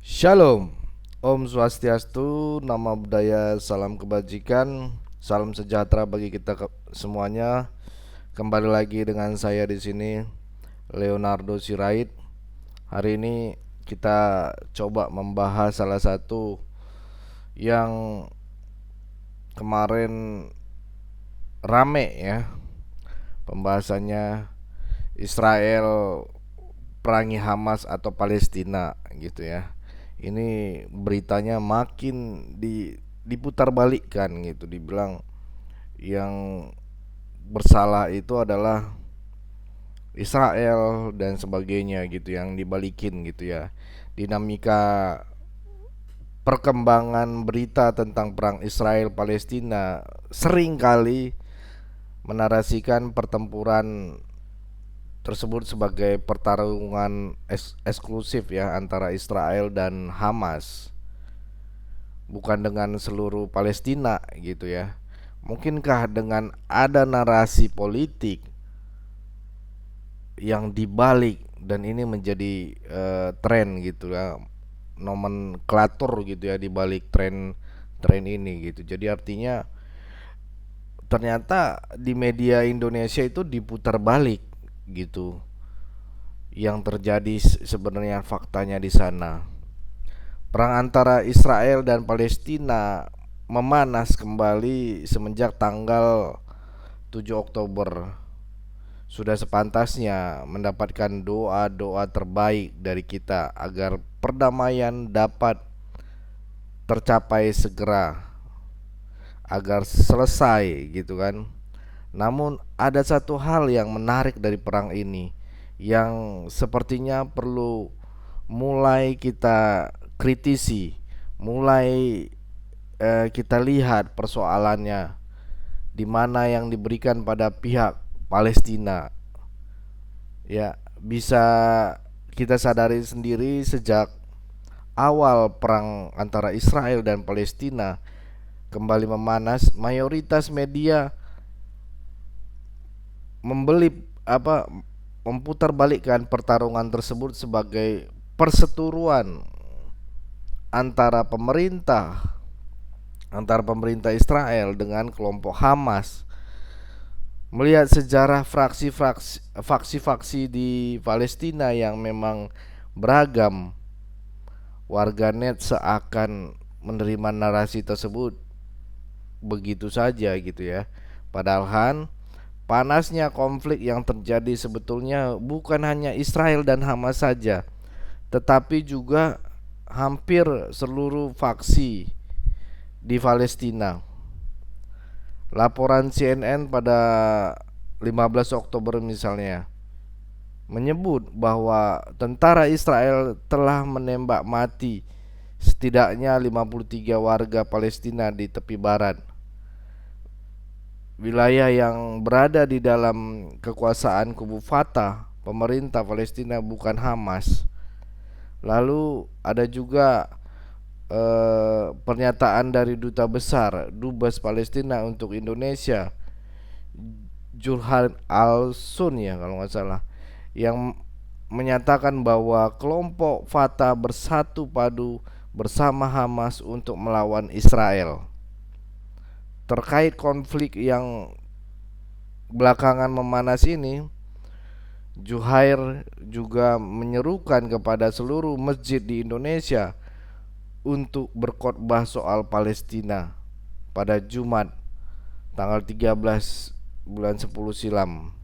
Shalom, Om Swastiastu, nama budaya, salam kebajikan, salam sejahtera bagi kita semuanya. Kembali lagi dengan saya di sini, Leonardo Sirait. Hari ini kita coba membahas salah satu yang kemarin rame ya, pembahasannya Israel perangi Hamas atau Palestina gitu ya. Ini beritanya makin diputarbalikkan gitu, dibilang yang bersalah itu adalah Israel dan sebagainya gitu, yang dibalikin gitu ya. Dinamika perkembangan berita tentang perang Israel Palestina sering kali menarasikan pertempuran tersebut sebagai pertarungan eksklusif ya antara Israel dan Hamas, bukan dengan seluruh Palestina gitu ya. Mungkinkah dengan ada narasi politik yang dibalik dan ini menjadi tren gitu ya, nomenklatur gitu ya dibalik tren ini gitu. Jadi artinya ternyata di media Indonesia itu diputar balik gitu yang terjadi sebenarnya faktanya di sana. Perang antara Israel dan Palestina memanas kembali semenjak tanggal 7 Oktober. Sudah sepantasnya mendapatkan doa-doa terbaik dari kita agar perdamaian dapat tercapai segera, agar selesai gitu kan. Namun ada satu hal yang menarik dari perang ini yang sepertinya perlu mulai kita kritisi, mulai kita lihat persoalannya di mana yang diberikan pada pihak Palestina. Ya, bisa kita sadari sendiri sejak awal perang antara Israel dan Palestina kembali memanas, mayoritas media membeli apa memputarbalikkan pertarungan tersebut sebagai perseteruan antara pemerintah Israel dengan kelompok Hamas. Melihat sejarah faksi-faksi di Palestina yang memang beragam, warganet seakan menerima narasi tersebut begitu saja gitu ya. Padahal panasnya konflik yang terjadi sebetulnya bukan hanya Israel dan Hamas saja, tetapi juga hampir seluruh faksi di Palestina. Laporan CNN pada 15 Oktober misalnya menyebut bahwa tentara Israel telah menembak mati setidaknya 53 warga Palestina di tepi barat, wilayah yang berada di dalam kekuasaan kubu Fatah, pemerintah Palestina, bukan Hamas. Lalu ada juga pernyataan dari duta besar Dubes Palestina untuk Indonesia, Julhan Al-Sun ya kalau nggak salah, yang menyatakan bahwa kelompok Fatah bersatu padu bersama Hamas untuk melawan Israel. Terkait konflik yang belakangan memanas ini, Juhair juga menyerukan kepada seluruh masjid di Indonesia untuk berkhotbah soal Palestina pada Jumat tanggal 13 bulan 10 silam.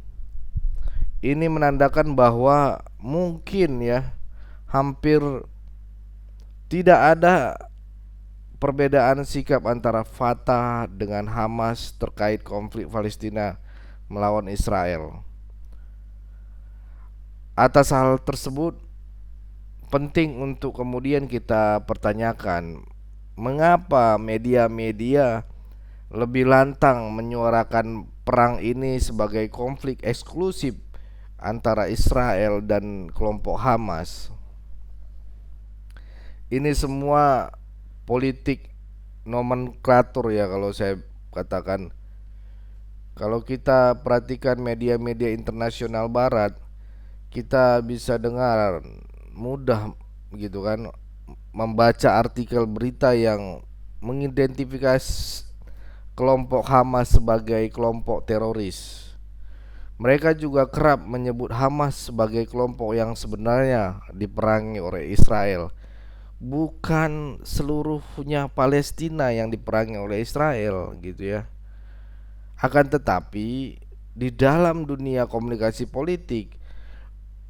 Ini menandakan bahwa mungkin ya hampir tidak ada perbedaan sikap antara Fatah dengan Hamas terkait konflik Palestina melawan Israel. Atas hal tersebut penting untuk kemudian kita pertanyakan, mengapa media-media lebih lantang menyuarakan perang ini sebagai konflik eksklusif antara Israel dan kelompok Hamas. Ini semua politik nomenklatur ya kalau saya katakan. Kalau kita perhatikan media-media internasional barat, kita bisa dengar mudah gitu kan membaca artikel berita yang mengidentifikasi kelompok Hamas sebagai kelompok teroris. Mereka juga kerap menyebut Hamas sebagai kelompok yang sebenarnya diperangi oleh Israel, bukan seluruhnya Palestina yang diperangi oleh Israel gitu ya. Akan tetapi di dalam dunia komunikasi politik,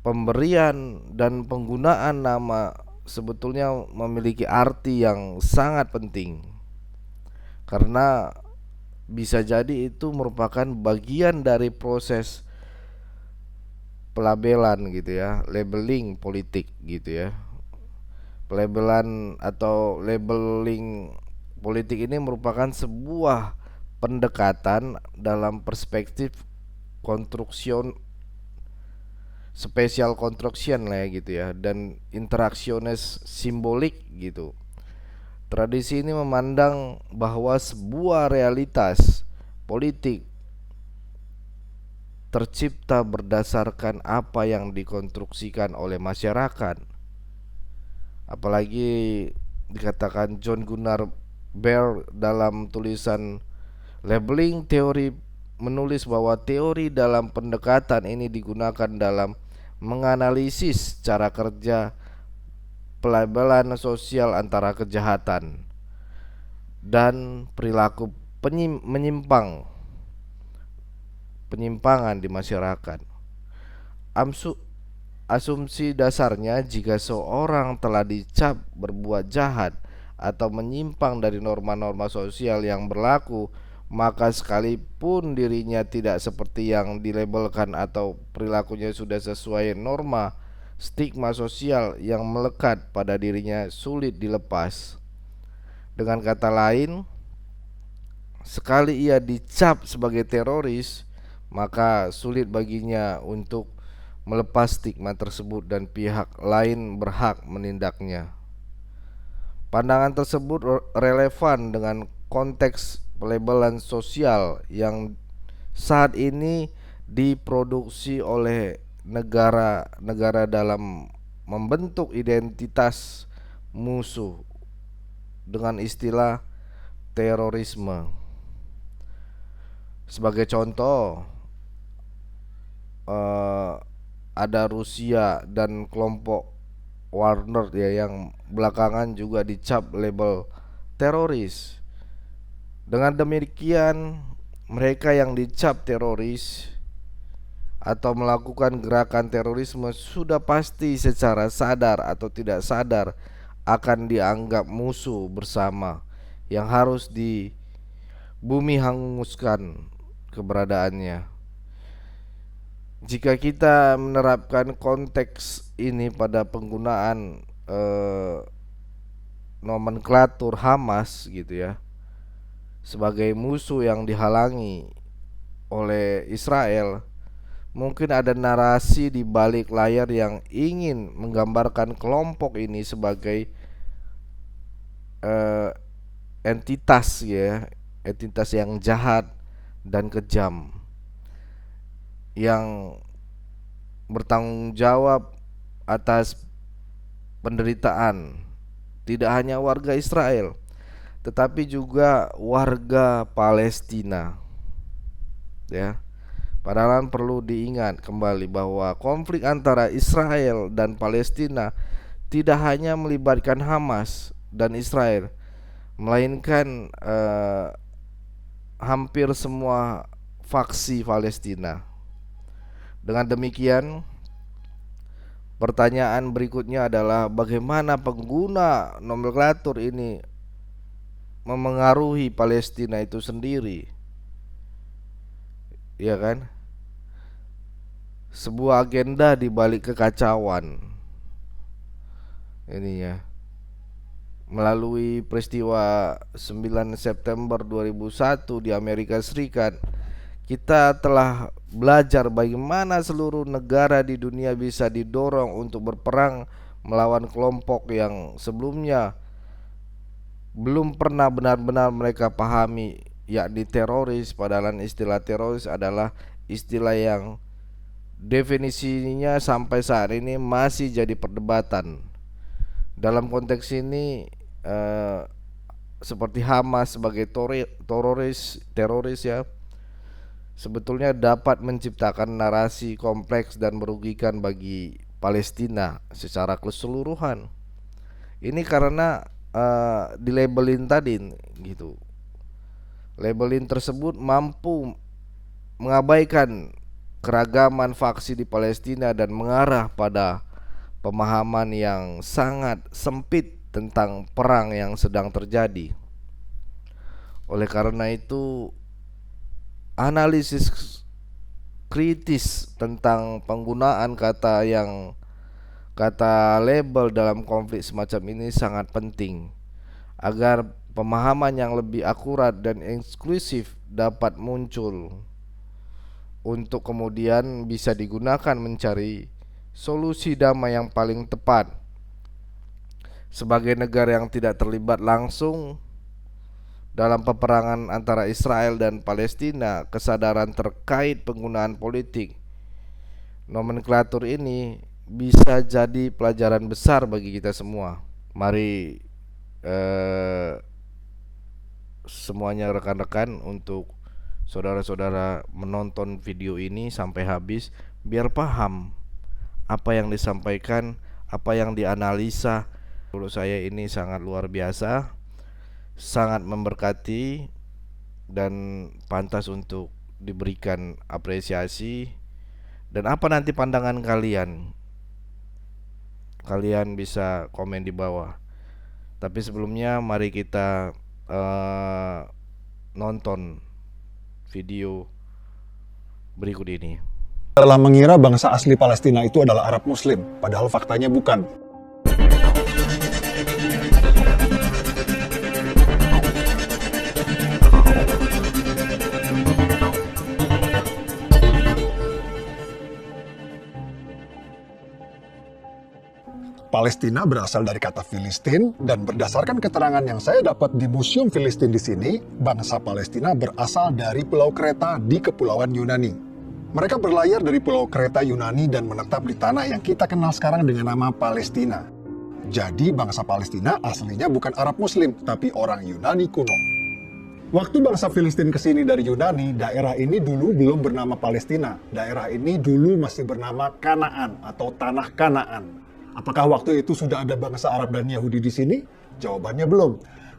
pemberian dan penggunaan nama sebetulnya memiliki arti yang sangat penting, karena bisa jadi itu merupakan bagian dari proses pelabelan gitu ya, labeling politik gitu ya. Pelabelan atau labeling politik ini merupakan sebuah pendekatan dalam perspektif construction, spesial construction lah ya gitu ya, dan interaksionis simbolik gitu. Tradisi ini memandang bahwa sebuah realitas politik tercipta berdasarkan apa yang dikonstruksikan oleh masyarakat. Apalagi dikatakan John Gunnar Baer dalam tulisan Labeling Teori, menulis bahwa teori dalam pendekatan ini digunakan dalam menganalisis cara kerja pelabelan sosial antara kejahatan dan perilaku penyimpangan di masyarakat. Asumsi dasarnya, jika seorang telah dicap berbuat jahat atau menyimpang dari norma-norma sosial yang berlaku, maka sekalipun dirinya tidak seperti yang dilabelkan atau perilakunya sudah sesuai norma, stigma sosial yang melekat pada dirinya sulit dilepas. Dengan kata lain, sekali ia dicap sebagai teroris, maka sulit baginya untuk melepas stigma tersebut dan pihak lain berhak menindaknya. Pandangan tersebut relevan dengan konteks pelabelan sosial yang saat ini diproduksi oleh negara-negara dalam membentuk identitas musuh dengan istilah terorisme. Sebagai contoh, ada Rusia dan kelompok Wagner ya, yang belakangan juga dicap label teroris. Dengan demikian, mereka yang dicap teroris atau melakukan gerakan terorisme sudah pasti secara sadar atau tidak sadar akan dianggap musuh bersama yang harus di bumi hanguskan keberadaannya. Jika kita menerapkan konteks ini pada penggunaan nomenklatur Hamas gitu ya, sebagai musuh yang dihalangi oleh Israel, mungkin ada narasi di balik layar yang ingin menggambarkan kelompok ini sebagai entitas ya, entitas yang jahat dan kejam, yang bertanggung jawab atas penderitaan tidak hanya warga Israel, tetapi juga warga Palestina. Ya, padahal perlu diingat kembali bahwa konflik antara Israel dan Palestina tidak hanya melibatkan Hamas dan Israel, melainkan hampir semua faksi Palestina. Dengan demikian, pertanyaan berikutnya adalah bagaimana pengguna nomenklatur ini memengaruhi Palestina itu sendiri, ya kan? Sebuah agenda di balik kekacauan ini ya, melalui peristiwa 9 September 2001 di Amerika Serikat. Kita telah belajar bagaimana seluruh negara di dunia bisa didorong untuk berperang melawan kelompok yang sebelumnya belum pernah benar-benar mereka pahami, yakni teroris. Padahal istilah teroris adalah istilah yang definisinya sampai saat ini masih jadi perdebatan Dalam konteks ini seperti Hamas sebagai teroris ya, sebetulnya dapat menciptakan narasi kompleks dan merugikan bagi Palestina secara keseluruhan. Ini karena dilabelin tadi gitu. Labelin tersebut mampu mengabaikan keragaman faksi di Palestina dan mengarah pada pemahaman yang sangat sempit tentang perang yang sedang terjadi. Oleh karena itu, analisis kritis tentang penggunaan kata label dalam konflik semacam ini sangat penting agar pemahaman yang lebih akurat dan eksklusif dapat muncul untuk kemudian bisa digunakan mencari solusi damai yang paling tepat. Sebagai negara yang tidak terlibat langsung dalam peperangan antara Israel dan Palestina, kesadaran terkait penggunaan politik nomenklatur ini bisa jadi pelajaran besar bagi kita semua. Mari semuanya rekan-rekan untuk saudara-saudara menonton video ini sampai habis biar paham apa yang disampaikan, apa yang dianalisa. Menurut saya ini sangat luar biasa, sangat memberkati dan pantas untuk diberikan apresiasi. Dan apa nanti pandangan kalian? Kalian bisa komen di bawah. Tapi sebelumnya mari kita nonton video berikut ini. Adalah mengira bangsa asli Palestina itu adalah Arab Muslim, padahal faktanya bukan. Palestina berasal dari kata Filistin, dan berdasarkan keterangan yang saya dapat di Museum Filistin di sini, bangsa Palestina berasal dari Pulau Kreta di Kepulauan Yunani. Mereka berlayar dari Pulau Kreta Yunani dan menetap di tanah yang kita kenal sekarang dengan nama Palestina. Jadi bangsa Palestina aslinya bukan Arab Muslim, tapi orang Yunani kuno. Waktu bangsa Filistin kesini dari Yunani, daerah ini dulu belum bernama Palestina. Daerah ini dulu masih bernama Kanaan atau Tanah Kanaan. Apakah waktu itu sudah ada bangsa Arab dan Yahudi di sini? Jawabannya belum.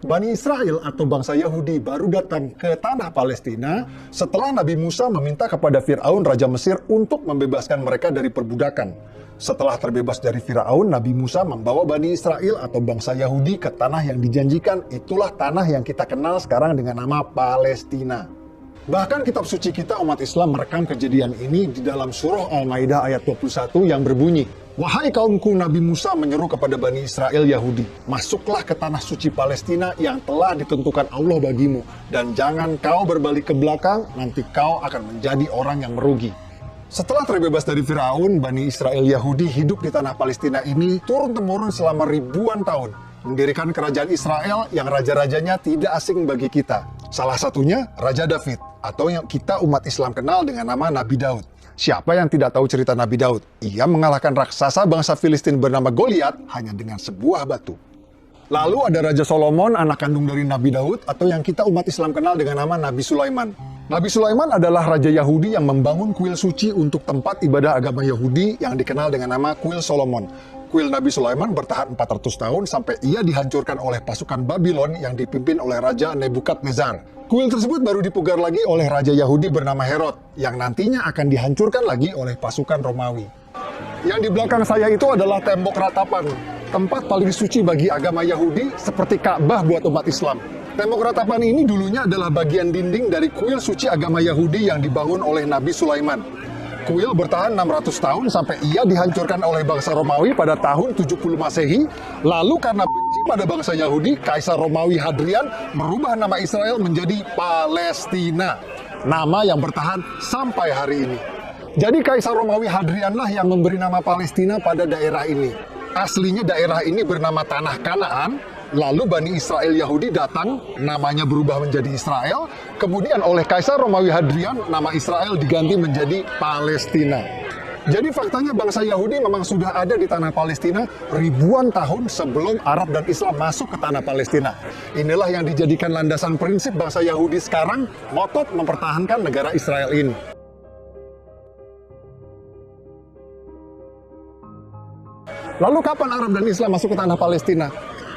Bani Israel atau bangsa Yahudi baru datang ke tanah Palestina setelah Nabi Musa meminta kepada Fir'aun Raja Mesir untuk membebaskan mereka dari perbudakan. Setelah terbebas dari Fir'aun, Nabi Musa membawa Bani Israel atau bangsa Yahudi ke tanah yang dijanjikan. Itulah tanah yang kita kenal sekarang dengan nama Palestina. Bahkan kitab suci kita umat Islam merekam kejadian ini di dalam surah Al-Maidah ayat 21 yang berbunyi, "Wahai kaumku, Nabi Musa menyeru kepada Bani Israel Yahudi, masuklah ke tanah suci Palestina yang telah ditentukan Allah bagimu, dan jangan kau berbalik ke belakang, nanti kau akan menjadi orang yang merugi." Setelah terbebas dari Firaun, Bani Israel Yahudi hidup di tanah Palestina ini turun-temurun selama ribuan tahun, mendirikan kerajaan Israel yang raja-rajanya tidak asing bagi kita. Salah satunya Raja David, atau yang kita umat Islam kenal dengan nama Nabi Daud. Siapa yang tidak tahu cerita Nabi Daud? Ia mengalahkan raksasa bangsa Filistin bernama Goliat hanya dengan sebuah batu. Lalu ada Raja Solomon, anak kandung dari Nabi Daud, atau yang kita umat Islam kenal dengan nama Nabi Sulaiman. Nabi Sulaiman adalah Raja Yahudi yang membangun kuil suci untuk tempat ibadah agama Yahudi yang dikenal dengan nama Kuil Solomon. Kuil Nabi Sulaiman bertahan 400 tahun sampai ia dihancurkan oleh pasukan Babylon yang dipimpin oleh Raja Nebukadnezar. Kuil tersebut baru dipugar lagi oleh Raja Yahudi bernama Herod, yang nantinya akan dihancurkan lagi oleh pasukan Romawi. Yang di belakang saya itu adalah tembok ratapan, tempat paling suci bagi agama Yahudi seperti Ka'bah buat umat Islam. Tembok ratapan ini dulunya adalah bagian dinding dari kuil suci agama Yahudi yang dibangun oleh Nabi Sulaiman. Kuil bertahan 600 tahun sampai ia dihancurkan oleh bangsa Romawi pada tahun 70 Masehi. Lalu karena benci pada bangsa Yahudi, Kaisar Romawi Hadrian merubah nama Israel menjadi Palestina. Nama yang bertahan sampai hari ini. Jadi Kaisar Romawi Hadrianlah yang memberi nama Palestina pada daerah ini. Aslinya daerah ini bernama Tanah Kanaan. Lalu Bani Israel Yahudi datang, namanya berubah menjadi Israel. Kemudian oleh Kaisar Romawi Hadrian, nama Israel diganti menjadi Palestina. Jadi faktanya bangsa Yahudi memang sudah ada di tanah Palestina ribuan tahun sebelum Arab dan Islam masuk ke tanah Palestina. Inilah yang dijadikan landasan prinsip bangsa Yahudi sekarang ngotot mempertahankan negara Israel ini. Lalu kapan Arab dan Islam masuk ke tanah Palestina?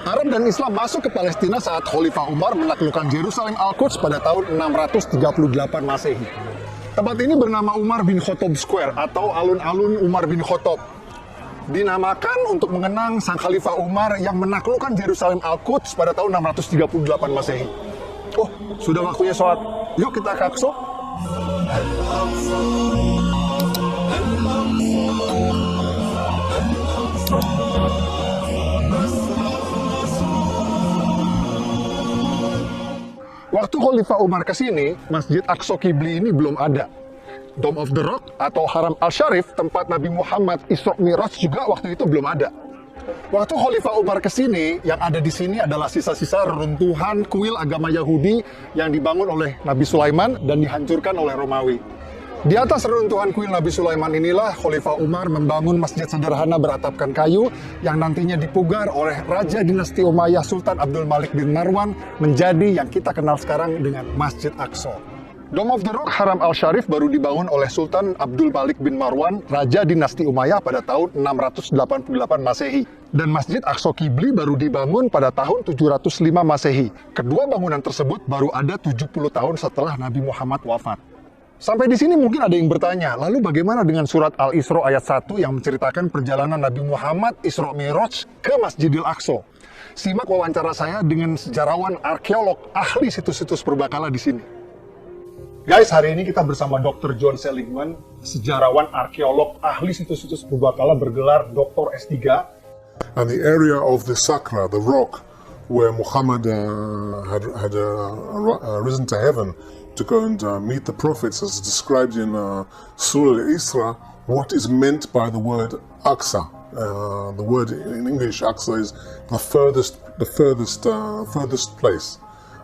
Arab dan Islam masuk ke Palestina saat Khalifah Umar menaklukkan Yerusalem Al-Quds pada tahun 638 Masehi. Tempat ini bernama Umar bin Khattab Square atau alun-alun Umar bin Khattab. Dinamakan untuk mengenang sang Khalifah Umar yang menaklukkan Yerusalem Al-Quds pada tahun 638 Masehi. Oh, sudah waktunya sholat. Yuk kita ke Aqsa. Waktu Khalifah Umar ke sini, Masjid Aqsa Qibli ini belum ada. Dome of the Rock atau Haram Al-Sharif, tempat Nabi Muhammad Isra Mi'raj juga waktu itu belum ada. Waktu Khalifah Umar ke sini, yang ada di sini adalah sisa-sisa reruntuhan kuil agama Yahudi yang dibangun oleh Nabi Sulaiman dan dihancurkan oleh Romawi. Di atas reruntuhan kuil Nabi Sulaiman inilah Khalifah Umar membangun masjid sederhana beratapkan kayu yang nantinya dipugar oleh Raja Dinasti Umayyah Sultan Abdul Malik bin Marwan menjadi yang kita kenal sekarang dengan Masjid Aqsa. Dome of the Rock Haram Al-Sharif baru dibangun oleh Sultan Abdul Malik bin Marwan, Raja Dinasti Umayyah pada tahun 688 Masehi. Dan Masjid Aqsa Qibli baru dibangun pada tahun 705 Masehi. Kedua bangunan tersebut baru ada 70 tahun setelah Nabi Muhammad wafat. Sampai di sini mungkin ada yang bertanya, lalu bagaimana dengan surat Al-Isra ayat 1 yang menceritakan perjalanan Nabi Muhammad Isra Mi'raj ke Masjidil Aqsa? Simak wawancara saya dengan sejarawan arkeolog ahli situs-situs purbakala di sini. Guys, hari ini kita bersama Dr. John Seligman, sejarawan arkeolog ahli situs-situs purbakala bergelar Dr. S3. And the area of the Sakra, the rock, where Muhammad had risen to heaven to go and meet the prophets, as described in Surah Al-Isra, what is meant by the word Aqsa. The word in English, Aqsa, is the furthest place.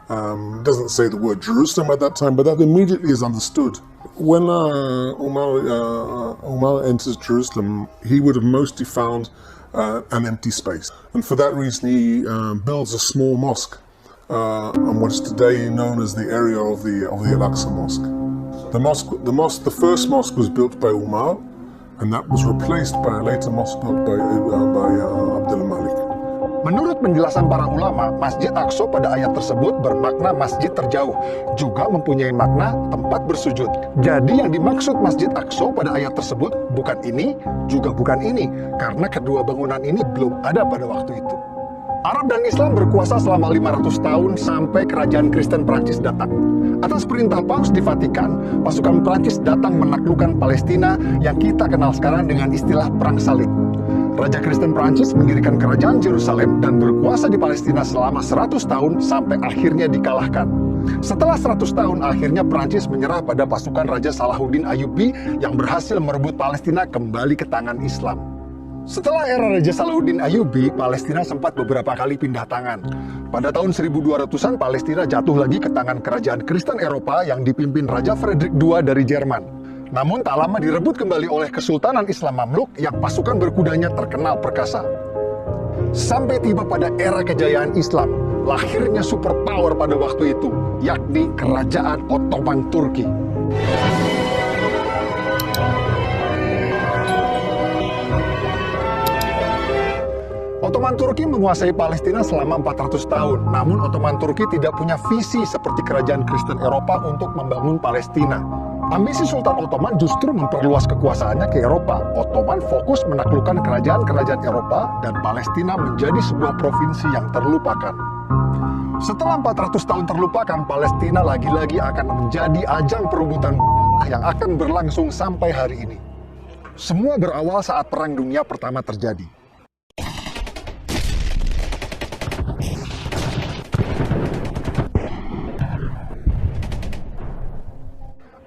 It doesn't say the word Jerusalem at that time, but that immediately is understood. When Umar enters Jerusalem, he would have mostly found an empty space, and for that reason he builds a small mosque on what is today known as the area of the Al-Aqsa Mosque. The first mosque was built by Umar, and that was replaced by a later mosque built by Abdul Malik. Menurut penjelasan para ulama, Masjid Aqsa pada ayat tersebut bermakna masjid terjauh, juga mempunyai makna tempat bersujud. Jadi yang dimaksud Masjid Aqsa pada ayat tersebut bukan ini, juga bukan ini, karena kedua bangunan ini belum ada pada waktu itu. Arab dan Islam berkuasa selama 500 tahun sampai kerajaan Kristen Prancis datang. Atas perintah Paus di Vatikan, pasukan Prancis datang menaklukkan Palestina yang kita kenal sekarang dengan istilah Perang Salib. Raja Kristen Prancis mendirikan kerajaan Yerusalem dan berkuasa di Palestina selama 100 tahun sampai akhirnya dikalahkan. Setelah 100 tahun, akhirnya Prancis menyerah pada pasukan Raja Salahuddin Ayyubi yang berhasil merebut Palestina kembali ke tangan Islam. Setelah era Raja Salahuddin Ayyubi, Palestina sempat beberapa kali pindah tangan. Pada tahun 1200-an, Palestina jatuh lagi ke tangan kerajaan Kristen Eropa yang dipimpin Raja Frederick II dari Jerman. Namun tak lama direbut kembali oleh Kesultanan Islam Mamluk yang pasukan berkudanya terkenal perkasa. Sampai tiba pada era kejayaan Islam, lahirnya superpower pada waktu itu, yakni Kerajaan Ottoman Turki. Ottoman Turki menguasai Palestina selama 400 tahun. Namun Ottoman Turki tidak punya visi seperti kerajaan Kristen Eropa untuk membangun Palestina. Ambisi Sultan Ottoman justru memperluas kekuasaannya ke Eropa. Ottoman fokus menaklukkan kerajaan-kerajaan Eropa dan Palestina menjadi sebuah provinsi yang terlupakan. Setelah 400 tahun terlupakan, Palestina lagi-lagi akan menjadi ajang perebutan yang akan berlangsung sampai hari ini. Semua berawal saat Perang Dunia Pertama terjadi.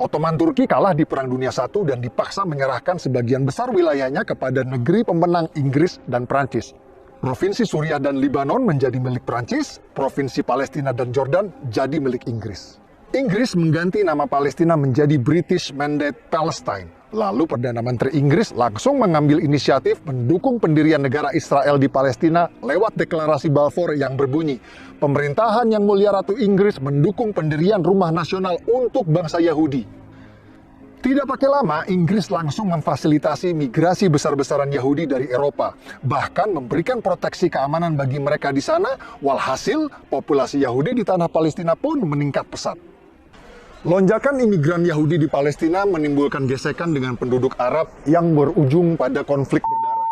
Ottoman Turki kalah di Perang Dunia I dan dipaksa menyerahkan sebagian besar wilayahnya kepada negeri pemenang Inggris dan Prancis. Provinsi Suriah dan Lebanon menjadi milik Prancis, provinsi Palestina dan Jordan jadi milik Inggris. Inggris mengganti nama Palestina menjadi British Mandate Palestine. Lalu Perdana Menteri Inggris langsung mengambil inisiatif mendukung pendirian negara Israel di Palestina lewat deklarasi Balfour yang berbunyi, pemerintahan Yang Mulia Ratu Inggris mendukung pendirian rumah nasional untuk bangsa Yahudi. Tidak pakai lama, Inggris langsung memfasilitasi migrasi besar-besaran Yahudi dari Eropa, bahkan memberikan proteksi keamanan bagi mereka di sana, walhasil populasi Yahudi di tanah Palestina pun meningkat pesat. Lonjakan imigran Yahudi di Palestina menimbulkan gesekan dengan penduduk Arab yang berujung pada konflik berdarah.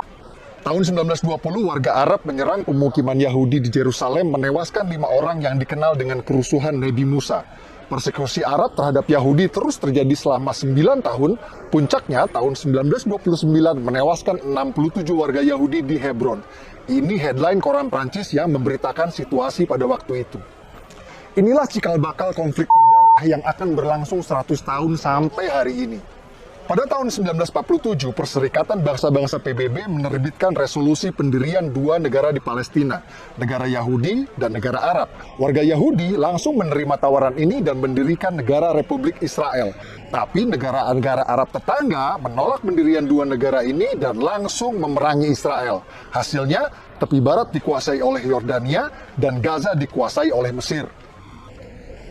Tahun 1920, warga Arab menyerang pemukiman Yahudi di Yerusalem, menewaskan 5 orang yang dikenal dengan kerusuhan Nabi Musa. Persekusi Arab terhadap Yahudi terus terjadi selama 9 tahun, puncaknya tahun 1929 menewaskan 67 warga Yahudi di Hebron. Ini headline koran Prancis yang memberitakan situasi pada waktu itu. Inilah cikal bakal konflik berdarah yang akan berlangsung 100 tahun sampai hari ini. Pada tahun 1947, Perserikatan Bangsa-Bangsa PBB menerbitkan resolusi pendirian 2 negara di Palestina, negara Yahudi dan negara Arab. Warga Yahudi langsung menerima tawaran ini dan mendirikan negara Republik Israel. Tapi negara-negara Arab tetangga menolak pendirian 2 negara ini dan langsung memerangi Israel. Hasilnya, tepi barat dikuasai oleh Yordania dan Gaza dikuasai oleh Mesir.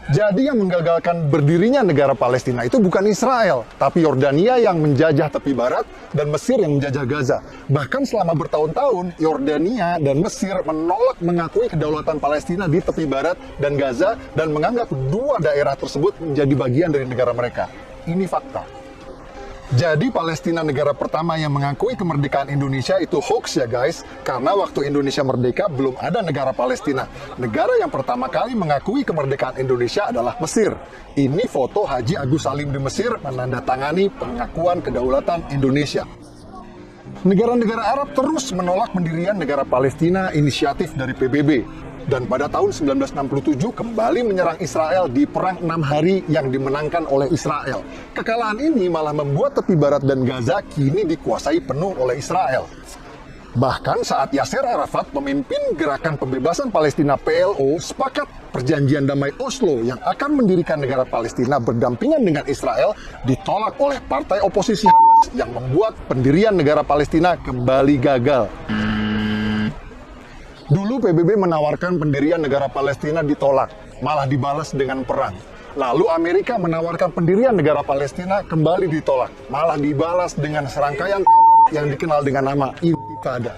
Jadi yang menggagalkan berdirinya negara Palestina itu bukan Israel, tapi Yordania yang menjajah tepi barat dan Mesir yang menjajah Gaza. Bahkan selama bertahun-tahun, Yordania dan Mesir menolak mengakui kedaulatan Palestina di tepi barat dan Gaza dan menganggap 2 daerah tersebut menjadi bagian dari negara mereka. Ini fakta. Jadi Palestina negara pertama yang mengakui kemerdekaan Indonesia itu hoax ya guys, karena waktu Indonesia merdeka belum ada negara Palestina. Negara yang pertama kali mengakui kemerdekaan Indonesia adalah Mesir. Ini foto Haji Agus Salim di Mesir menandatangani pengakuan kedaulatan Indonesia. Negara-negara Arab terus menolak pendirian negara Palestina inisiatif dari PBB. Dan pada tahun 1967 kembali menyerang Israel di Perang 6 Hari yang dimenangkan oleh Israel. Kekalahan ini malah membuat tepi barat dan Gaza kini dikuasai penuh oleh Israel. Bahkan saat Yasser Arafat memimpin gerakan pembebasan Palestina PLO, sepakat perjanjian damai Oslo yang akan mendirikan negara Palestina berdampingan dengan Israel ditolak oleh partai oposisi Hamas yang membuat pendirian negara Palestina kembali gagal. Dulu PBB menawarkan pendirian negara Palestina ditolak, malah dibalas dengan perang. Lalu Amerika menawarkan pendirian negara Palestina kembali ditolak, malah dibalas dengan serangkaian yang dikenal dengan nama Intifada.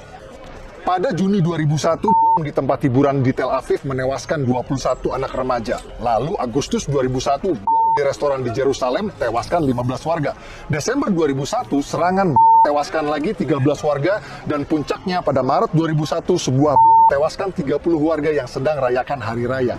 Pada Juni 2001, bom di tempat hiburan di Tel Aviv menewaskan 21 anak remaja. Lalu Agustus 2001, bom di restoran di Yerusalem tewaskan 15 warga. Desember 2001, serangan bom tewaskan lagi 13 warga, dan puncaknya pada Maret 2001, sebuah bom tewaskan 30 warga yang sedang rayakan hari raya.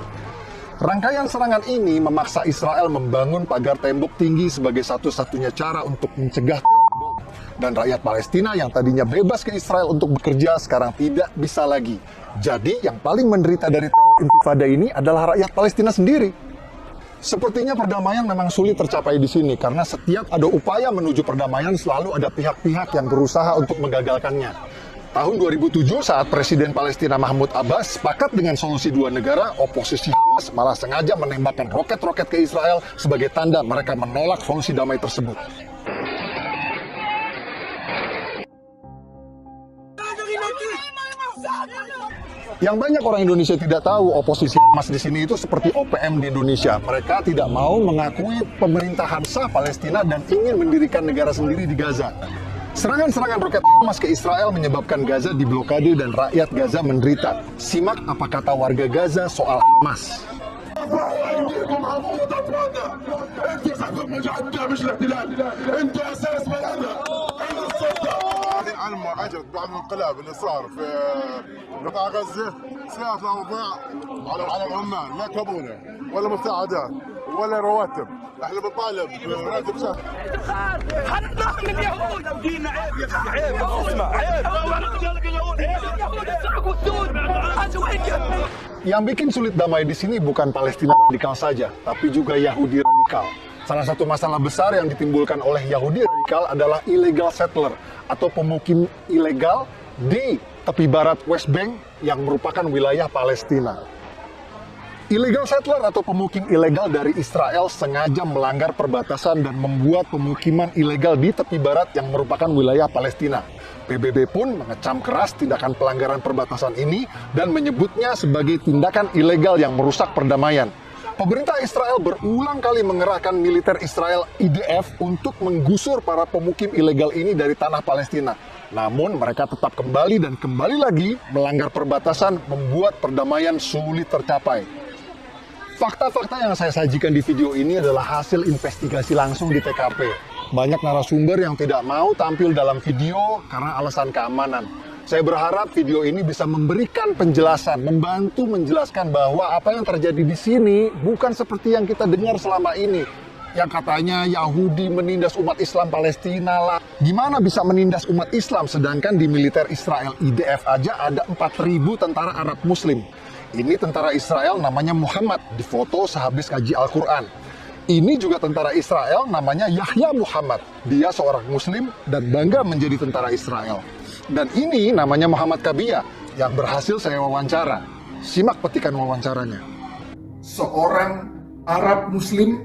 Rangkaian serangan ini memaksa Israel membangun pagar tembok tinggi sebagai satu-satunya cara untuk mencegah teror bom. Dan rakyat Palestina yang tadinya bebas ke Israel untuk bekerja sekarang tidak bisa lagi. Jadi yang paling menderita dari teror intifada ini adalah rakyat Palestina sendiri. Sepertinya perdamaian memang sulit tercapai di sini karena setiap ada upaya menuju perdamaian selalu ada pihak-pihak yang berusaha untuk menggagalkannya. Tahun 2007 saat Presiden Palestina Mahmud Abbas sepakat dengan solusi 2 negara, oposisi Hamas malah sengaja menembakkan roket-roket ke Israel sebagai tanda mereka menolak solusi damai tersebut. Yang banyak orang Indonesia tidak tahu, oposisi Hamas di sini itu seperti OPM di Indonesia. Mereka tidak mau mengakui pemerintahan sah Palestina dan ingin mendirikan negara sendiri di Gaza. Serangan-serangan roket Hamas ke Israel menyebabkan Gaza diblokade dan rakyat Gaza menderita. Simak apa kata warga Gaza soal Hamas. علما اجت بعد الانقلاب اللي صار في قطاع غزه سياسه اوضاع على العمال لا كابونه ولا مساعدات ولا رواتب. احنا بنطالب براتب شهر. حنا من اليهود دينا عيب يا اخي عيب اسمع عيب Yang bikin sulit damai di sini bukan Palestina radikal saja, tapi juga Yahudi radikal. Salah satu masalah besar yang ditimbulkan oleh Yahudi radikal adalah illegal settler atau pemukim ilegal di tepi barat West Bank yang merupakan wilayah Palestina. Illegal settler atau pemukim ilegal dari Israel sengaja melanggar perbatasan dan membuat pemukiman ilegal di tepi barat yang merupakan wilayah Palestina. PBB pun mengecam keras tindakan pelanggaran perbatasan ini dan menyebutnya sebagai tindakan ilegal yang merusak perdamaian. Pemerintah Israel berulang kali mengerahkan militer Israel IDF untuk menggusur para pemukim ilegal ini dari tanah Palestina. Namun mereka tetap kembali dan kembali lagi melanggar perbatasan, membuat perdamaian sulit tercapai. Fakta-fakta yang saya sajikan di video ini adalah hasil investigasi langsung di TKP. Banyak narasumber yang tidak mau tampil dalam video karena alasan keamanan. Saya berharap video ini bisa memberikan penjelasan, membantu menjelaskan bahwa apa yang terjadi di sini bukan seperti yang kita dengar selama ini. Yang katanya Yahudi menindas umat Islam Palestina lah. Gimana bisa menindas umat Islam sedangkan di militer Israel IDF aja ada 4.000 tentara Arab Muslim. Ini tentara Israel namanya Muhammad, difoto sehabis kaji Al-Quran. Ini juga tentara Israel namanya Yahya Muhammad. Dia seorang Muslim dan bangga menjadi tentara Israel. Dan ini namanya Muhammad Kabia yang berhasil saya wawancara. Simak petikan wawancaranya. Seorang Arab Muslim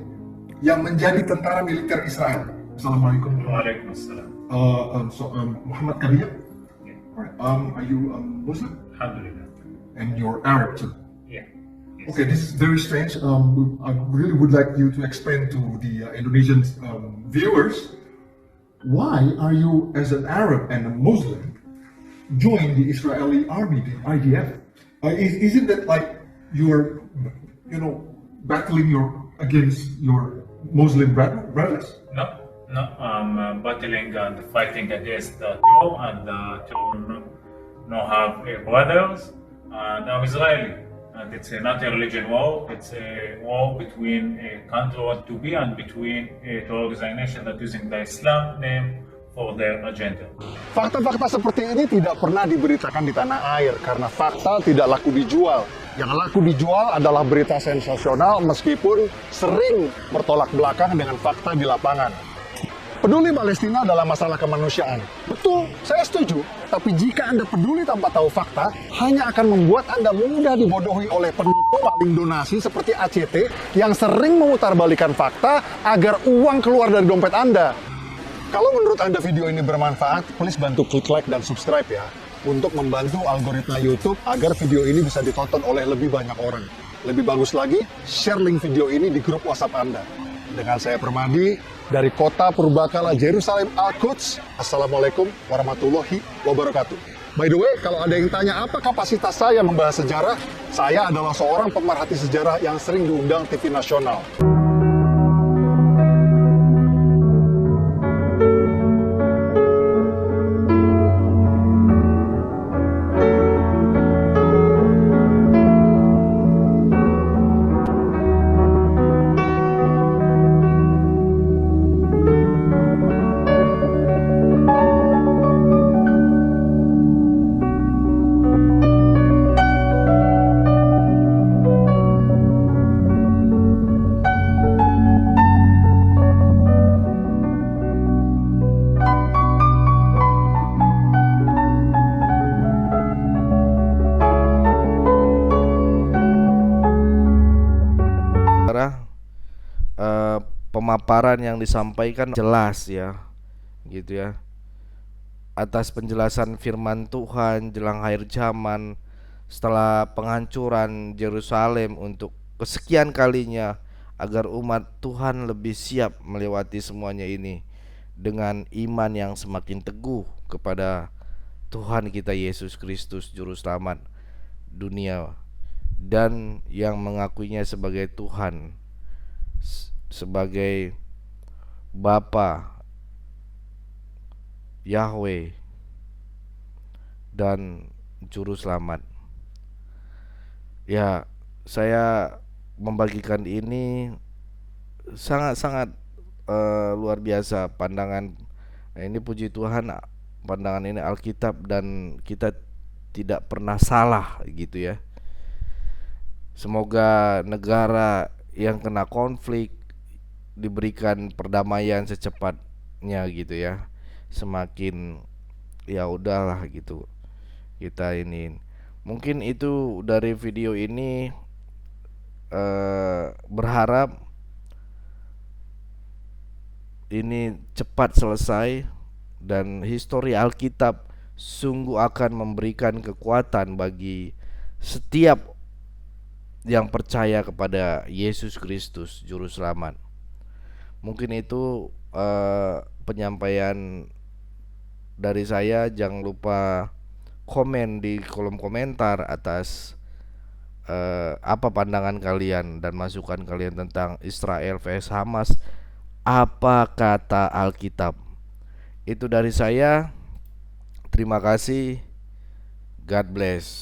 yang menjadi tentara militer Israel. Assalamualaikum. Waalaikumsalam. Muhammad Kabia. Are you Muslim? Alhamdulillah. And you're Arab too. Yeah. Yes. Okay, this is very strange. I really would like you to explain to the Indonesian viewers why are you, as an Arab and a Muslim, join the Israeli army, the IDF? Isn't that like you're, battling against your Muslim brothers? No, I'm battling and fighting against the terror and to no have brothers. And I'm Israeli. And it's not a religion war. It's a war between a country want to be and between two organizations that using the Islam name for their agenda. Fakta-fakta seperti ini tidak pernah diberitakan di tanah air karena fakta tidak laku dijual. Yang laku dijual adalah berita sensasional meskipun sering bertolak belakang dengan fakta di lapangan. Peduli Palestina dalam masalah kemanusiaan. Betul, saya setuju. Tapi jika Anda peduli tanpa tahu fakta, hanya akan membuat Anda mudah dibodohi oleh penipu maling donasi seperti ACT yang sering memutarbalikan fakta agar uang keluar dari dompet Anda. Kalau menurut Anda video ini bermanfaat, please bantu klik like dan subscribe ya, untuk membantu algoritma YouTube agar video ini bisa ditonton oleh lebih banyak orang. Lebih bagus lagi, share link video ini di grup WhatsApp Anda. Dengan saya Permadi, dari kota Purbakala Jerusalem Al-Quds. Assalamualaikum warahmatullahi wabarakatuh. By the way, kalau ada yang tanya apa kapasitas saya membahas sejarah, saya adalah seorang pemerhati sejarah yang sering diundang TV nasional. Pemaparan yang disampaikan jelas ya, gitu ya, atas penjelasan firman Tuhan jelang akhir zaman setelah penghancuran Yerusalem untuk kesekian kalinya, agar umat Tuhan lebih siap melewati semuanya ini dengan iman yang semakin teguh kepada Tuhan kita Yesus Kristus Juru Selamat dunia, dan yang mengakuinya sebagai Tuhan, sebagai Bapa Yahweh dan Juru Selamat. Ya, saya membagikan ini sangat-sangat luar biasa pandangan. Ini puji Tuhan, pandangan ini Alkitab dan kita tidak pernah salah gitu ya. Semoga negara yang kena konflik diberikan perdamaian secepatnya gitu ya. Semakin ya udahlah gitu. Kita ini mungkin itu dari video ini. berharap ini cepat selesai dan histori Alkitab sungguh akan memberikan kekuatan bagi setiap yang percaya kepada Yesus Kristus Juru Selamat. Mungkin itu penyampaian dari saya. Jangan lupa komen di kolom komentar atas apa pandangan kalian dan masukan kalian tentang Israel vs Hamas. Apa kata Alkitab? Itu dari saya. Terima kasih. God bless.